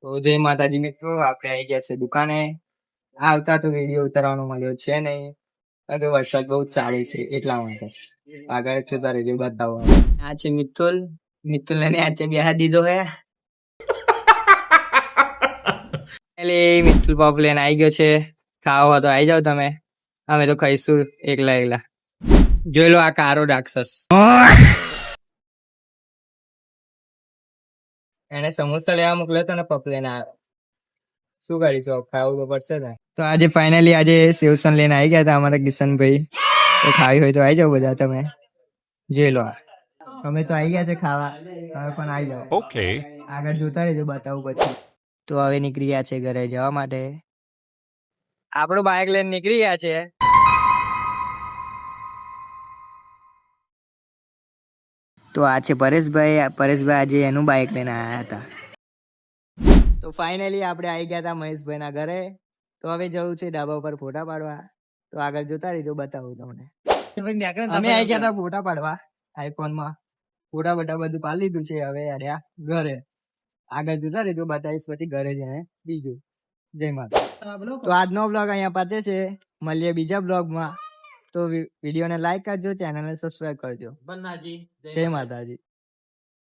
તો જય માતાજી મિત્રો, આપણે આવી ગયા છે દુકાને. આવતા તો વિડીયો ઉતારવાનો મળ્યો છે નહીં, કારણ કે વરસાદ બહુ ચાલે છે એટલા માટે. આગળ જતા રહેજો બતાવો. આ છે મિતુલ. મિતુલ ને આ છે બેહા દીધો હે. એટલે મિતુલ પોપ લઈને આવી ગયો છે. ખાવો હોય તો આવી જાવ તમે, અમે તો ખાઈશું એકલા એકલા. જોઈ લો આ કારો રાક્ષસ. એને સમોસા લેવા મોકલ્યો હતો ને પપ લઈને આવ્યો. શું કરીશું, ખાવું તો પડશે ને. તો આજે ફાઇનલી આજે સેવસન લઈને આવી ગયા હતા અમારા કિશનભાઈ. તો ખાવી હોય તો આવી જાઓ બધા તમે. જોઈ લો અમે તો આવી ગયા છે ખાવા, તમે પણ આવી જાઓ. ઓકે, આગળ જોતા રહેજો, બતાવું પછી. તો હવે નીકળી ગયા છે ઘરે જવા માટે. આપણું બાઇક લઈને નીકળી ગયા છે. તો આ છે પરેશભાઈ. પરેશભાઈ આજે એનું બાઇક લઈને આવ્યા હતા. તો ફાઇનલી આપણે આવી ગયા હતા મહેશભાઈના ઘરે. તો હવે જવું છે ડાબા ઉપર ફોટા પાડવા. તો આગળ જોતા રહીજો, બતાવું તમને. અમે આવી ગયા હતા ફોટા પાડવા આઈફોનમાં. ફોટા બધા બધું પાડી લીધું છે. હવે અડ્યા ઘરે. આગળ જોતા રહીજો, બતાવીશ પછી ઘરે જઈને બીજું. જય માતા. તો આજનો બ્લોગ અહીંયા પતે છે. મળીએ બીજા બ્લોગમાં. તો વિડીયોને લાઈક કરજો, ચેનલને સબસ્ક્રાઈબ કરજો. જય માતાજી.